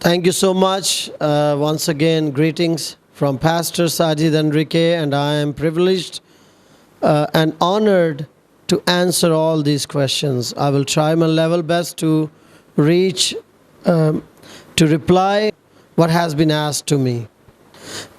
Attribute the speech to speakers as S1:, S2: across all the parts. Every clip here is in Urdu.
S1: Thank you so much. Once again, greetings from Pastor Sajid Enrique, and I am privileged and honored to answer all these questions. I will try my level best to reach, to reply what has been asked to me.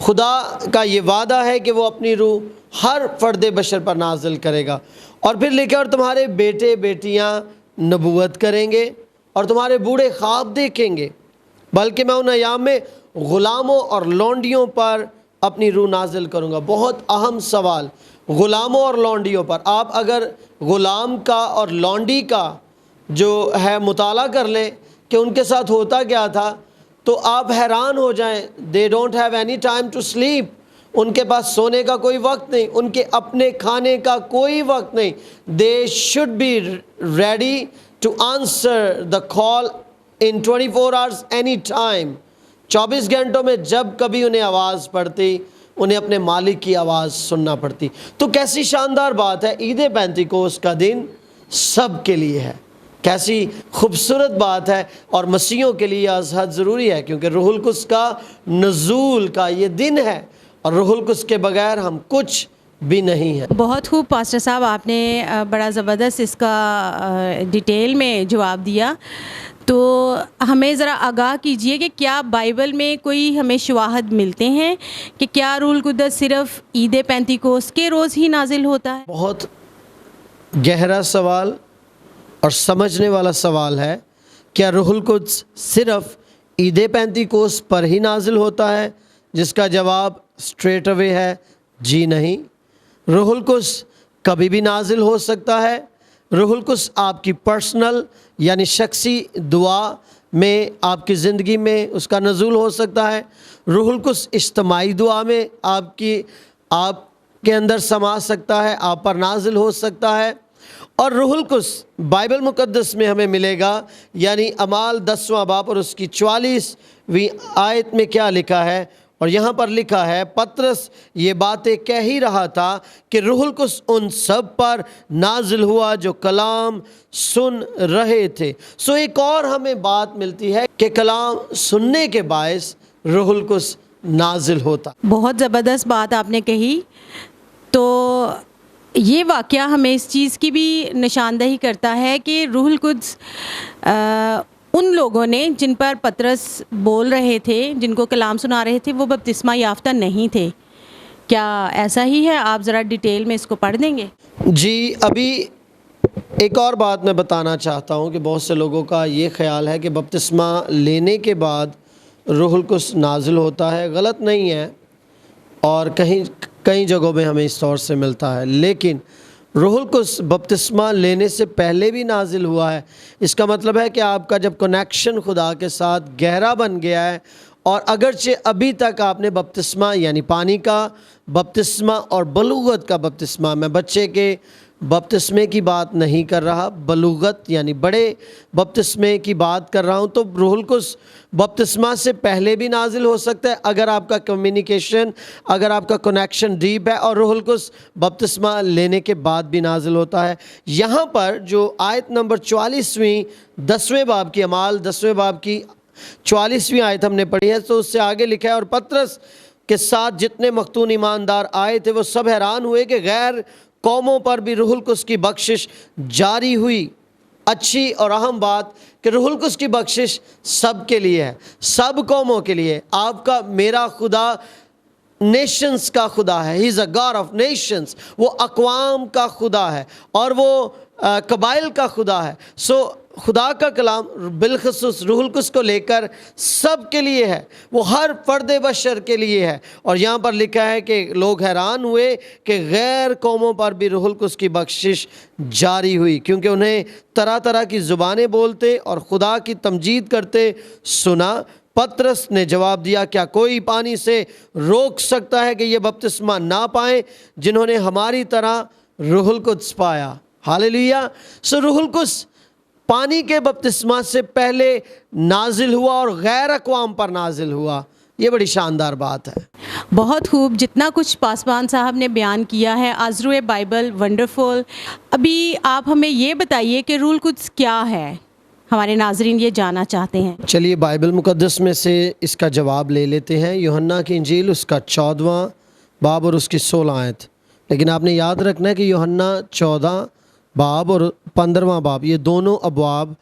S1: خدا کا یہ وعدہ ہے کہ وہ اپنی روح ہر فرد بشر پر نازل کرے گا. اور پھر لکھا اور تمہارے بیٹے بیٹیاں نبوت کریں گے اور تمہارے بوڑھے خواب دیکھیں گے، بلکہ میں ان ایام میں غلاموں اور لونڈیوں پر اپنی روح نازل کروں گا. بہت اہم سوال، غلاموں اور لونڈیوں پر. آپ اگر غلام کا اور لونڈی کا جو ہے مطالعہ کر لیں کہ ان کے ساتھ ہوتا کیا تھا تو آپ حیران ہو جائیں. They don't have any time to sleep. ان کے پاس سونے کا کوئی وقت نہیں، ان کے اپنے کھانے کا کوئی وقت نہیں. They should be ready to answer the call in 24 hours any time. 24 گھنٹوں میں جب کبھی انہیں آواز پڑتی انہیں اپنے مالک کی آواز سننا پڑتی. تو کیسی شاندار بات ہے، عید پینتیکوست کا دن سب کے لیے ہے. کیسی خوبصورت بات ہے، اور مسیحیوں کے لیے از حد ضروری ہے کیونکہ روح القدس کا نزول کا یہ دن ہے، اور روح القدس کے بغیر ہم کچھ بھی نہیں ہیں.
S2: بہت خوب پاسٹر صاحب، آپ نے بڑا زبردست اس کا ڈیٹیل میں جواب دیا. تو ہمیں ذرا آگاہ کیجئے کہ کیا بائبل میں کوئی ہمیں شواہد ملتے ہیں کہ کیا روح القدس صرف عید پینتیکوست کے روز ہی نازل ہوتا ہے؟
S1: بہت گہرا سوال اور سمجھنے والا سوال ہے. کیا روح القدس صرف عید پینتیکوست پر ہی نازل ہوتا ہے؟ جس کا جواب اسٹریٹ اوے ہے جی نہیں. روح القدس کبھی بھی نازل ہو سکتا ہے. روح القدس آپ کی پرسنل یعنی شخصی دعا میں، آپ کی زندگی میں اس کا نزول ہو سکتا ہے. روح القدس اجتماعی دعا میں آپ کے اندر سما سکتا ہے، آپ پر نازل ہو سکتا ہے. اور روح القدس بائبل مقدس میں ہمیں ملے گا، یعنی اعمال 10واں باب اور اس کی 44ویں آیت میں کیا لکھا ہے. اور یہاں پر لکھا ہے پطرس یہ باتیں کہہ ہی رہا تھا کہ روح القدس ان سب پر نازل ہوا جو کلام سن رہے تھے. سو ایک اور ہمیں بات ملتی ہے کہ کلام سننے کے باعث روح القدس نازل ہوتا.
S2: بہت زبردست بات آپ نے کہی. تو یہ واقعہ ہمیں اس چیز کی بھی نشاندہی کرتا ہے کہ روح القدس ان لوگوں نے جن پر پطرس بول رہے تھے، جن کو کلام سنا رہے تھے، وہ بپتسمہ یافتہ نہیں تھے. کیا ایسا ہی ہے؟ آپ ذرا ڈیٹیل میں اس کو پڑھ دیں گے؟
S1: جی، ابھی ایک اور بات میں بتانا چاہتا ہوں کہ بہت سے لوگوں کا یہ خیال ہے کہ بپتسمہ لینے کے بعد روح القدس نازل ہوتا ہے. غلط نہیں ہے، اور کئی جگہوں میں ہمیں اس طور سے ملتا ہے. لیکن روح القدس بپتسمہ لینے سے پہلے بھی نازل ہوا ہے. اس کا مطلب ہے کہ آپ کا جب کنیکشن خدا کے ساتھ گہرا بن گیا ہے، اور اگرچہ ابھی تک آپ نے بپتسمہ یعنی پانی کا بپتسمہ اور بلوغت کا بپتسمہ، میں بچے کے بپتسمے کی بات نہیں کر رہا، بلوغت یعنی بڑے بپتسمے کی بات کر رہا ہوں. تو روح القدس بپتسمہ سے پہلے بھی نازل ہو سکتا ہے اگر آپ کا کمیونیکیشن، اگر آپ کا کنیکشن ڈیپ ہے، اور روح القدس بپتسمہ لینے کے بعد بھی نازل ہوتا ہے. یہاں پر جو آیت نمبر 44ویں 10ویں باب کی، اعمال 10ویں باب کی 44ویں آیت ہم نے پڑھی ہے، تو اس سے آگے لکھا ہے اور پطرس کے ساتھ جتنے مختون ایماندار آئے تھے وہ سب حیران ہوئے کہ غیر قوموں پر بھی روح القدس کی بخشش جاری ہوئی. اچھی اور اہم بات کہ روح القدس کی بخشش سب کے لیے ہے، سب قوموں کے لیے. آپ کا میرا خدا نیشنز کا خدا ہے. ہی از اے گاڈ آف نیشنز. وہ اقوام کا خدا ہے اور وہ قبائل کا خدا ہے. سو خدا کا کلام بالخصوص روح القدس کو لے کر سب کے لیے ہے، وہ ہر فرد بشر کے لیے ہے. اور یہاں پر لکھا ہے کہ لوگ حیران ہوئے کہ غیر قوموں پر بھی روح القدس کی بخشش جاری ہوئی، کیونکہ انہیں طرح طرح کی زبانیں بولتے اور خدا کی تمجید کرتے سنا. پطرس نے جواب دیا، کیا کوئی پانی سے روک سکتا ہے کہ یہ بپتسمہ نہ پائیں جنہوں نے ہماری طرح روح القدس پایا؟ ہاللیلویہ. سو روح القدس پانی کے بپتسمہ سے پہلے نازل ہوا اور غیر اقوام پر نازل ہوا. یہ بڑی شاندار بات ہے.
S2: بہت خوب. جتنا کچھ پاسبان صاحب نے بیان کیا ہے، آزرو بائبل ونڈرفل. ابھی آپ ہمیں یہ بتائیے کہ روح القدس کیا ہے؟ ہمارے ناظرین یہ جاننا چاہتے ہیں.
S1: چلیے بائبل مقدس میں سے اس کا جواب لے لیتے ہیں. یوحنا کی انجیل اس کا 14واں باب اور اس کی 16 آیت. لیکن آپ نے یاد رکھنا ہے کہ یوحنا 14 باب اور 15واں باب، یہ دونوں ابواب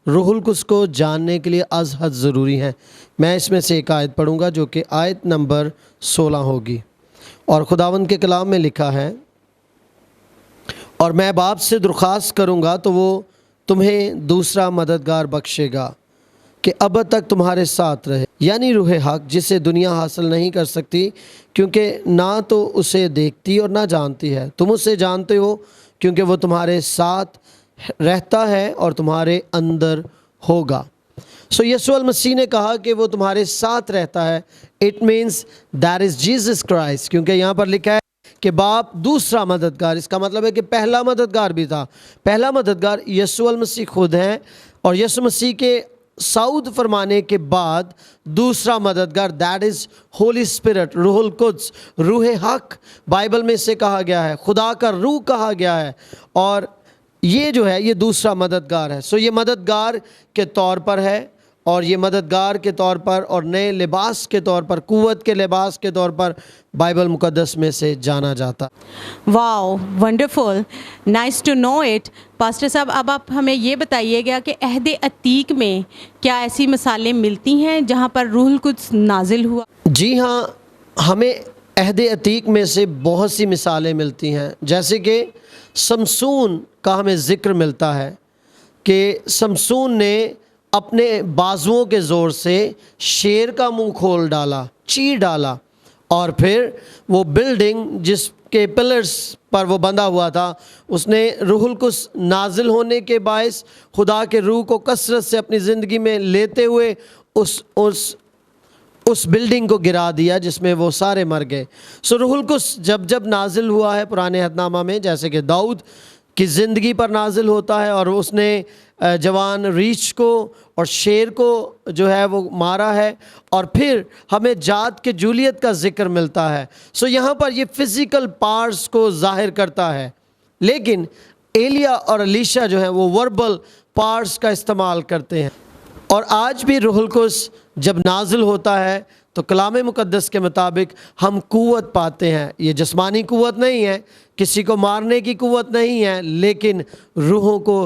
S1: روح القدس کو جاننے کے لیے از حد ضروری ہیں۔ میں اس میں سے ایک آیت پڑھوں گا جو کہ آیت نمبر 16 ہوگی، اور خداوند کے کلام میں لکھا ہے، اور میں باپ سے درخواست کروں گا تو وہ تمہیں دوسرا مددگار بخشے گا کہ ابد تک تمہارے ساتھ رہے، یعنی روح حق، جسے دنیا حاصل نہیں کر سکتی کیونکہ نہ تو اسے دیکھتی اور نہ جانتی ہے۔ تم اسے جانتے ہو کیونکہ وہ تمہارے ساتھ رہتا ہے اور تمہارے اندر ہوگا۔ سو یسوع المسیح نے کہا کہ وہ تمہارے ساتھ رہتا ہے۔ It means that is Jesus Christ, کیونکہ یہاں پر لکھا ہے کہ باپ دوسرا مددگار، اس کا مطلب ہے کہ پہلا مددگار بھی تھا۔ پہلا مددگار یسوع المسیح خود ہیں، اور یسوع مسیح کے صعود فرمانے کے بعد دوسرا مددگار دیٹ از ہولی اسپرٹ، روح القدس، روح حق بائبل میں سے کہا گیا ہے، خدا کا روح کہا گیا ہے، اور یہ جو ہے یہ دوسرا مددگار ہے۔ سو یہ مددگار کے طور پر ہے، اور یہ مددگار کے طور پر اور نئے لباس کے طور پر، قوت کے لباس کے طور پر بائبل مقدس میں سے جانا جاتا۔
S2: Wow wonderful, nice to know it. Pastor صاحب، اب آپ ہمیں یہ بتائیے گا کہ عہد عتیق میں کیا ایسی مثالیں ملتی ہیں جہاں پر روح القدس نازل ہوا؟
S1: جی ہاں، ہمیں عہد عتیق میں سے بہت سی مثالیں ملتی ہیں، جیسے کہ سمسون کا ہمیں ذکر ملتا ہے کہ سمسون نے اپنے بازوؤں کے زور سے شیر کا منہ کھول ڈالا، چیر ڈالا، اور پھر وہ بلڈنگ جس کے پلرز پر وہ بندھا ہوا تھا، اس نے روح القدس نازل ہونے کے باعث خدا کے روح کو کثرت سے اپنی زندگی میں لیتے ہوئے اس بلڈنگ کو گرا دیا جس میں وہ سارے مر گئے۔ سو روح القدس جب نازل ہوا ہے پرانے عہد نامہ میں، جیسے کہ داؤد کی زندگی پر نازل ہوتا ہے، اور اس نے جوان ریچھ کو اور شیر کو جو ہے وہ مارا ہے، اور پھر ہمیں جات کے جولیت کا ذکر ملتا ہے۔ سو یہاں پر یہ فزیکل پارٹس کو ظاہر کرتا ہے، لیکن ایلیا اور الیشا جو ہیں وہ وربل پارٹس کا استعمال کرتے ہیں۔ اور آج بھی روح القدس جب نازل ہوتا ہے تو کلام مقدس کے مطابق ہم قوت پاتے ہیں۔ یہ جسمانی قوت نہیں ہے، کسی کو مارنے کی قوت نہیں ہے، لیکن روحوں کو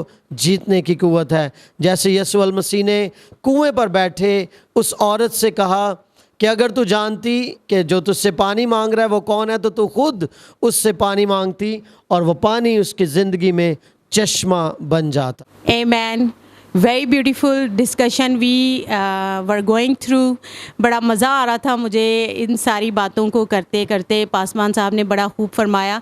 S1: جیتنے کی قوت ہے۔ جیسے یسوع المسیح نے کنویں پر بیٹھے اس عورت سے کہا کہ اگر تو جانتی کہ جو تجھ سے پانی مانگ رہا ہے وہ کون ہے تو خود اس سے پانی مانگتی، اور وہ پانی اس کی زندگی میں چشمہ بن جاتا۔
S2: Amen. Very beautiful discussion we were going through. بڑا مزہ آ رہا تھا مجھے ان ساری باتوں کو کرتے کرتے۔ پاسمان صاحب نے بڑا خوب فرمایا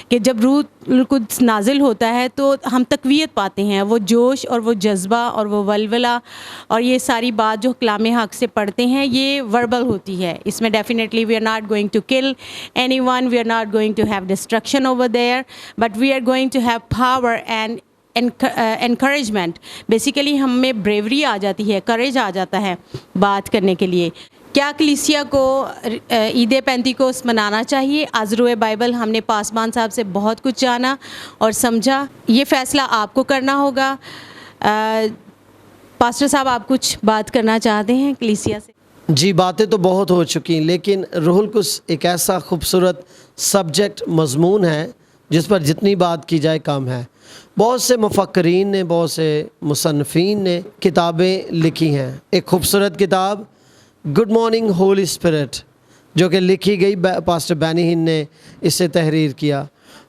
S2: کہ جب روح القدس نازل ہوتا ہے تو ہم تقویت پاتے ہیں، وہ جوش اور وہ جذبہ اور وہ ولولہ اور یہ ساری بات جو کلام حق سے پڑھتے ہیں یہ وربل ہوتی ہے۔ اس میں definitely we are not going to kill anyone, we are not going to have destruction over there, but we are going to have power and encouragement. Basically ہم میں بریوری آ جاتی ہے، کریج آ جاتا ہے بات کرنے کے لیے۔ کیا کلیسیا کو عید پینتیکوست منانا چاہیے؟ آز روئے بائبل ہم نے پاسمان صاحب سے بہت کچھ جانا اور سمجھا، یہ فیصلہ آپ کو کرنا ہوگا۔ پاسٹر صاحب، آپ کچھ بات کرنا چاہتے ہیں کلیسیا سے؟
S1: جی، باتیں تو بہت ہو چکی، لیکن روح القدس ایک ایسا خوبصورت سبجیکٹ، مضمون ہے جس پر جتنی بات کی جائے کم ہے۔ بہت سے مفکرین نے، بہت سے مصنفین نے کتابیں لکھی ہیں۔ ایک خوبصورت کتاب گڈ مارننگ ہولی اسپرٹ جو کہ لکھی گئی پاسٹر بینی ہن نے اسے تحریر کیا۔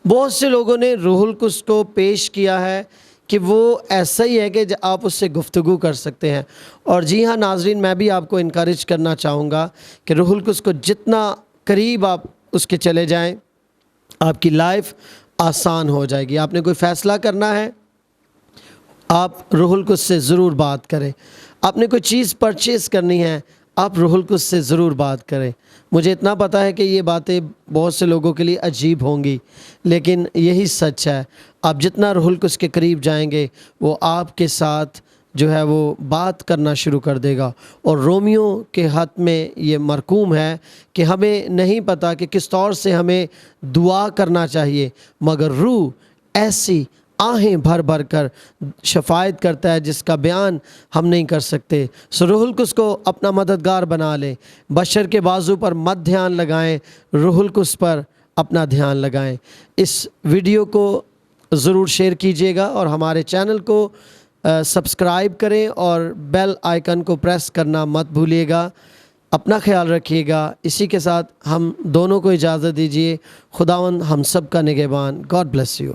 S1: بہت سے لوگوں نے روح القدس کو پیش کیا ہے کہ وہ ایسا ہی ہے کہ آپ اس سے گفتگو کر سکتے ہیں۔ اور جی ہاں ناظرین، میں بھی آپ کو انکریج کرنا چاہوں گا کہ روح القدس کو جتنا قریب آپ اس کے چلے جائیں آپ کی لائف آسان ہو جائے گی۔ آپ نے کوئی فیصلہ کرنا ہے، آپ روح القدس سے ضرور بات کریں۔ آپ نے کوئی چیز پرچیز کرنی ہے، آپ روح القدس سے ضرور بات کریں۔ مجھے اتنا پتہ ہے کہ یہ باتیں بہت سے لوگوں کے لیے عجیب ہوں گی، لیکن یہی سچ ہے۔ آپ جتنا روح القدس کے قریب جائیں گے وہ آپ کے ساتھ جو ہے وہ بات کرنا شروع کر دے گا۔ اور رومیو کے خط میں یہ مرقوم ہے کہ ہمیں نہیں پتہ کہ کس طور سے ہمیں دعا کرنا چاہیے، مگر روح ایسی آہیں بھر بھر کر شفاعت کرتا ہے جس کا بیان ہم نہیں کر سکتے۔ سو روح القدس کو اپنا مددگار بنا لیں۔ بشر کے بازو پر مت دھیان لگائیں، روح القدس پر اپنا دھیان لگائیں۔ اس ویڈیو کو ضرور شیئر کیجیے گا اور ہمارے چینل کو سبسکرائب کریں اور بیل آئیکن کو پریس کرنا مت بھولیے گا. اپنا خیال رکھیے گا. اسی کے ساتھ ہم دونوں کو اجازت دیجیے. خداوند ہم سب کا نگہبان. God bless you.